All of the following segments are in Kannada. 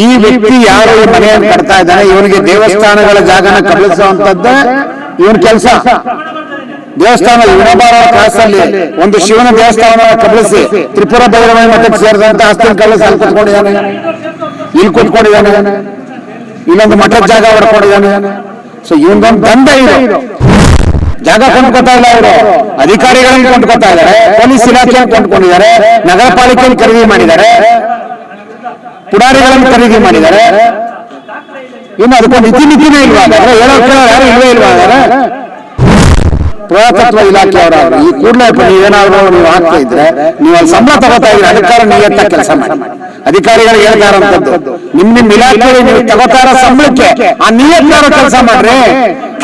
ಈ ವ್ಯಕ್ತಿ ಯಾರು ಈ ಮನೆಯನ್ನು ಕಟ್ತಾ ಇದ್ದಾನೆ ಇವನಿಗೆ ದೇವಸ್ಥಾನಗಳ ಜಾಗನ ಕಬಳಿಸುವಂತದ್ದೇ ಇವನ್ ಕೆಲಸ. ದೇವಸ್ಥಾನ ವಿನೋಬಾರ ಕ್ರಾಸಲ್ಲಿ ಒಂದು ಶಿವನ ದೇವಸ್ಥಾನವನ್ನು ಕಬಳಿಸಿ ತ್ರಿಪುರ ಭೈರವ ಮಠಕ್ಕೆ ಸೇರಿದಂತ ಆಸ್ತಿ ಕಬಳಿಸಿ ಅಲ್ಲಿ ಕುತ್ಕೊಂಡಿದ್ದಾನೆ, ಇಲ್ಲಿ ಕುತ್ಕೊಂಡಿದ್ದಾನೆ, ಇಲ್ಲೊಂದು ಮಠದ ಜಾಗ ಹೊಡ್ಕೊಂಡಿದ್ದಾನೆ. ಸೊ ಇವನೊಂದು ದಂಡ ಇದು. ಜಾಗ ಕೊಂಡ್ಕೊತಾ ಇಲ್ಲ ಅವರು, ಅಧಿಕಾರಿಗಳನ್ನು ಕೊಂಡ್ಕೊತಾ ಇದ್ದಾರೆ, ಪೊಲೀಸ್ ಇಲಾಖೆಯನ್ನು ಕೊಂಡ್ಕೊಂಡಿದ್ದಾರೆ, ನಗರ ಪಾಲಿಕೆಯನ್ನು ಖರೀದಿ ಮಾಡಿದ್ದಾರೆ, ಪುಡಾರಿಗಳನ್ನು ಖರೀದಿ ಮಾಡಿದ್ದಾರೆ. ಇನ್ನು ಅದಕ್ಕೊಂದು ಇತಿಮಿತಿನೇ ಇಲ್ವಾಗ ಹೇಳೋ ಯಾರು ಇಲ್ವೇ ಇಲ್ವಾಗ. ಪುರಾತತ್ವ ಇಲಾಖೆಯವರಾದ್ರು ಈ ಕೂಡಲೇ ನೀವೇನಾದ್ರು ನೀವು ಆಗ್ತಾ ಇದ್ರೆ ನೀವು ಅಲ್ಲಿ ಸಂಬಳ ತಗೋತಾ ಇದ್ರೆ ಅಧಿಕಾರ ನಿಯತ್ತ ಕೆಲಸ ಮಾಡಿ. ಅಧಿಕಾರಿಗಳು ಹೇಳ್ತಾ ಇರೋಂಥದ್ದು ನಿಮ್ ಇಲಾಖೆಯಲ್ಲಿ ನೀವು ತಗೋತಾ ಇರೋ ಸಂಬಳಕ್ಕೆ ಆ ನಿಯತ್ತಾರ ಕೆಲಸ ಮಾಡ್ರಿ.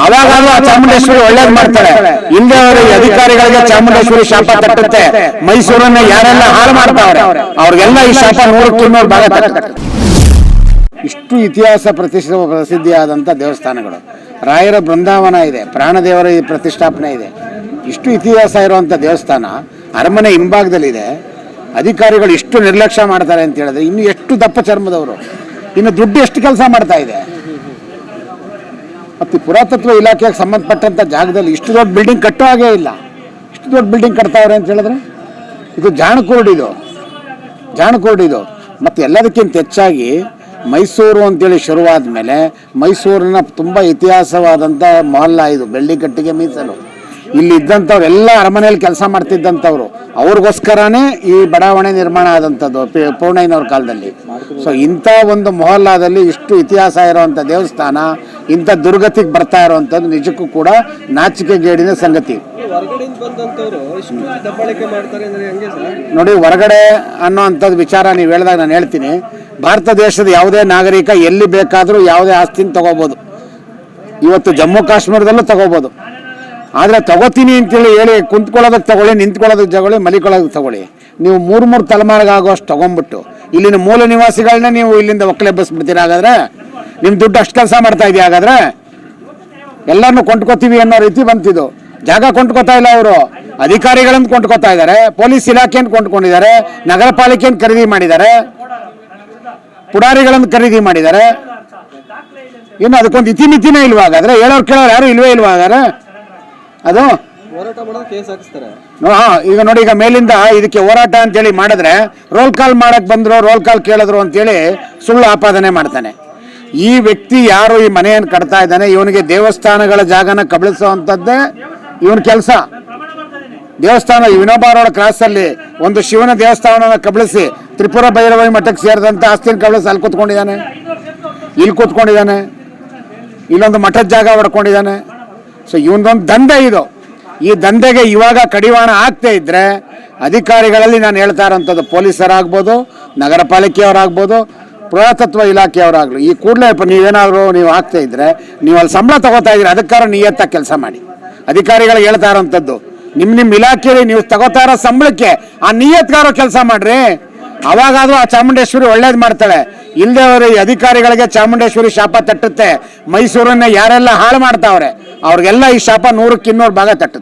ಅವಾಗಾದ್ರೂ ಆ ಚಾಮುಂಡೇಶ್ವರಿ ಒಳ್ಳೇದ್ ಮಾಡ್ತಾರೆ. ಹಿಂದೆ ಅವರು ಅಧಿಕಾರಿಗಳಿಗೆ ಚಾಮುಂಡೇಶ್ವರಿ ಶಾಪ ತಟ್ಟುತ್ತೆ. ಮೈಸೂರನ್ನ ಯಾರೆಲ್ಲ ಹಾಳು ಮಾಡ್ತಾವ್ರೆ ಅವ್ರಿಗೆಲ್ಲ ಈ ಶಾಪ 100ಕ್ಕೆ 200 ಭಾಗ ತಟ್ಟುತ್ತೆ. ಇಷ್ಟು ಇತಿಹಾಸ ಪ್ರಸಿದ್ಧಿಯಾದಂಥ ದೇವಸ್ಥಾನಗಳು, ರಾಯರ ಬೃಂದಾವನ ಇದೆ, ಪ್ರಾಣದೇವರ ಪ್ರತಿಷ್ಠಾಪನೆ ಇದೆ, ಇಷ್ಟು ಇತಿಹಾಸ ಇರುವಂಥ ದೇವಸ್ಥಾನ ಅರಮನೆ ಹಿಂಭಾಗದಲ್ಲಿದೆ. ಅಧಿಕಾರಿಗಳು ಇಷ್ಟು ನಿರ್ಲಕ್ಷ್ಯ ಮಾಡ್ತಾರೆ ಅಂತ ಹೇಳಿದ್ರೆ ಇನ್ನು ಎಷ್ಟು ದಪ್ಪ ಚರ್ಮದವರು, ಇನ್ನು ದುಡ್ಡು ಎಷ್ಟು ಕೆಲಸ ಮಾಡ್ತಾ ಇದೆ. ಮತ್ತು ಪುರಾತತ್ವ ಇಲಾಖೆಗೆ ಸಂಬಂಧಪಟ್ಟಂಥ ಜಾಗದಲ್ಲಿ ಇಷ್ಟು ದೊಡ್ಡ ಬಿಲ್ಡಿಂಗ್ ಕಟ್ಟೋ ಹಾಗೇ ಇಲ್ಲ. ಇಷ್ಟು ದೊಡ್ಡ ಬಿಲ್ಡಿಂಗ್ ಕಟ್ತಾವ್ರೆ ಅಂತ ಹೇಳಿದ್ರೆ ಇದು ಜಾಣಕುರುಡಿದು. ಮತ್ತು ಎಲ್ಲದಕ್ಕಿಂತ ಹೆಚ್ಚಾಗಿ ಮೈಸೂರು ಅಂತೇಳಿ ಶುರುವಾದ ಮೇಲೆ ಮೈಸೂರಿನ ತುಂಬ ಇತಿಹಾಸವಾದಂಥ ಮೊಹಲ್ಲಾ ಇದು, ಬೆಳ್ಳಿಕಟ್ಟಿಗೆ ಮೀಸಲು. ಇಲ್ಲಿ ಇದ್ದಂಥವ್ರು ಎಲ್ಲ ಅರಮನೆಯಲ್ಲಿ ಕೆಲಸ ಮಾಡ್ತಿದ್ದಂಥವ್ರು, ಅವ್ರಿಗೋಸ್ಕರನೇ ಈ ಬಡಾವಣೆ ನಿರ್ಮಾಣ ಆದಂಥದ್ದು ಪೂರ್ಣಯ್ಯನವ್ರ ಕಾಲದಲ್ಲಿ. ಸೊ ಇಂಥ ಒಂದು ಮೊಹಲ್ಲಾದಲ್ಲಿ ಇಷ್ಟು ಇತಿಹಾಸ ಇರುವಂಥ ದೇವಸ್ಥಾನ ಇಂಥ ದುರ್ಗತಿಗೆ ಬರ್ತಾ ಇರುವಂಥದ್ದು ನಿಜಕ್ಕೂ ಕೂಡ ನಾಚಿಕೆಗೇಡಿನ ಸಂಗತಿ. ನೋಡಿ, ಹೊರಗಡೆ ಅನ್ನೋ ಅಂಥದ್ದು ವಿಚಾರ ನೀವು ಹೇಳಿದಾಗ ನಾನು ಹೇಳ್ತೀನಿ, ಭಾರತ ದೇಶದ ಯಾವುದೇ ನಾಗರಿಕ ಎಲ್ಲಿ ಬೇಕಾದರೂ ಯಾವುದೇ ಆಸ್ತಿನ ತಗೋಬೋದು. ಇವತ್ತು ಜಮ್ಮು ಕಾಶ್ಮೀರದಲ್ಲೂ ತಗೋಬೋದು. ಆದರೆ ತಗೋತೀನಿ ಅಂತೇಳಿ ಹೇಳಿ ಕುಂತ್ಕೊಳ್ಳೋದಕ್ಕೆ ತಗೊಳ್ಳಿ, ನಿಂತ್ಕೊಳ್ಳೋದಕ್ಕೆ ತಗೊಳ್ಳಿ, ಮಲಿಕೊಳ್ಳೋದಕ್ಕೆ ತಗೊಳ್ಳಿ. ನೀವು 3 ತಲೆಮಾರಿಗಾಗುವಷ್ಟು ತಗೊಂಡ್ಬಿಟ್ಟು ಇಲ್ಲಿನ ಮೂಲ ನಿವಾಸಿಗಳನ್ನ ನೀವು ಇಲ್ಲಿಂದ ಒಕ್ಕಲೆಬ್ಬಿಸ್ಬಿಡ್ತೀರ. ಹಾಗಾದ್ರೆ ನಿಮ್ಮ ದುಡ್ಡು ಅಷ್ಟು ಕೆಲಸ ಮಾಡ್ತಾ ಇದೆಯಾ? ಹಾಗಾದ್ರೆ ಎಲ್ಲರನ್ನೂ ಕೊಂಡ್ಕೋತೀವಿ ಅನ್ನೋ ರೀತಿ ಬಂತಿದ್ದು. ಜಾಗ ಕೊಂಡ್ಕೋತಾ ಇಲ್ಲ ಅವರು, ಅಧಿಕಾರಿಗಳನ್ನು ಕೊಂಡ್ಕೋತಾ ಇದ್ದಾರೆ, ಪೊಲೀಸ್ ಇಲಾಖೆಯನ್ನು ಕೊಂಡ್ಕೊಂಡಿದ್ದಾರೆ, ನಗರ ಪಾಲಿಕೆಯನ್ನು ಖರೀದಿ ಮಾಡಿದ್ದಾರೆ, ಪುಡಾರಿಗಳನ್ನು ಖರೀದಿ ಮಾಡಿದ್ದಾರೆ. ಇನ್ನು ಅದಕ್ಕೊಂದು ಇತಿಮಿತಿನೇ ಇಲ್ವಾ? ಹಾಗಾದ್ರೆ ಹೇಳೋರು ಕೇಳೋರು ಯಾರು ಇಲ್ವೇ ಇಲ್ವಾ? ಹಾಗಾದ್ರೆ ಅದು ಈಗ ನೋಡಿ, ಈಗ ಮೇಲಿಂದ ಇದಕ್ಕೆ ಹೋರಾಟ ಅಂತೇಳಿ ಮಾಡಿದ್ರೆ ರೋಲ್ ಕಾಲ್ ಮಾಡಕ್ ಬಂದ್ರು, ರೋಲ್ ಕಾಲ್ ಕೇಳಿದ್ರು ಅಂತೇಳಿ ಸುಳ್ಳು ಆಪಾದನೆ ಮಾಡ್ತಾನೆ. ಈ ವ್ಯಕ್ತಿ ಯಾರು ಈ ಮನೆಯನ್ನು ಕಟ್ತಾ ಇದ್ದಾನೆ ಇವನಿಗೆ ದೇವಸ್ಥಾನಗಳ ಜಾಗನ ಕಬಳಿಸುವಂಥದ್ದೇ ಇವನ ಕೆಲಸ. ದೇವಸ್ಥಾನ ವಿನೋಬಾರೋಡ ಕ್ರಾಸಲ್ಲಿ ಒಂದು ಶಿವನ ದೇವಸ್ಥಾನವನ್ನು ಕಬಳಿಸಿ ತ್ರಿಪುರ ಭೈರವ ಮಠಕ್ಕೆ ಸೇರಿದಂಥ ಆಸ್ತಿನ ಕಬಳಿಸಿ ಅಲ್ಲಿ ಕೂತ್ಕೊಂಡಿದ್ದಾನೆ, ಇಲ್ಲಿ ಕೂತ್ಕೊಂಡಿದ್ದಾನೆ, ಇಲ್ಲೊಂದು ಮಠದ ಜಾಗ ಹೊಡ್ಕೊಂಡಿದ್ದಾನೆ. ಸೊ ಇವನದೊಂದು ದಂಧೆ ಇದು. ಈ ದಂಧೆಗೆ ಇವಾಗ ಕಡಿವಾಣ ಆಗ್ತಾ ಇದ್ರೆ ಅಧಿಕಾರಿಗಳಲ್ಲಿ ನಾನು ಹೇಳ್ತಾ ಇರೋಂಥದ್ದು ಪೊಲೀಸರಾಗ್ಬೋದು, ನಗರ ಪಾಲಿಕೆಯವರಾಗ್ಬೋದು, ಪುರಾತತ್ವ ಇಲಾಖೆಯವರಾಗಲಿ ಈ ಕೂಡಲೇ ನೀವೇನಾದರೂ ನೀವು ಆಗ್ತಾ ಇದ್ರೆ ನೀವು ಅಲ್ಲಿ ಸಂಬಳ ತಗೋತಾ ಇದ್ದೀರಿ, ಅದಕ್ಕಾರ ನಿಯತ್ತಾಗಿ ಕೆಲಸ ಮಾಡಿ. ಅಧಿಕಾರಿಗಳಿಗೆ ಹೇಳ್ತಾ ಇರೋಂಥದ್ದು ನಿಮ್ಮ ಇಲಾಖೆಯಲ್ಲಿ ನೀವು ತಗೋತಾ ಇರೋ ಸಂಬಳಕ್ಕೆ ಆ ನಿಯತ್ಗಾರೋ ಕೆಲಸ ಮಾಡ್ರಿ. ಅವಾಗಾದ್ರೂ ಆ ಚಾಮುಂಡೇಶ್ವರಿ ಒಳ್ಳೇದು ಮಾಡ್ತಾಳೆ. ಇಲ್ಲದೆ ಅವರು ಈ ಅಧಿಕಾರಿಗಳಿಗೆ ಚಾಮುಂಡೇಶ್ವರಿ ಶಾಪ ತಟ್ಟುತ್ತೆ. ಮೈಸೂರನ್ನ ಯಾರೆಲ್ಲ ಹಾಳು ಮಾಡ್ತಾವ್ರೆ ಅವ್ರಿಗೆಲ್ಲ ಈ ಶಾಪ 100ಕ್ಕೆ 200 ಭಾಗ ತಟ್ಟುತ್ತೆ.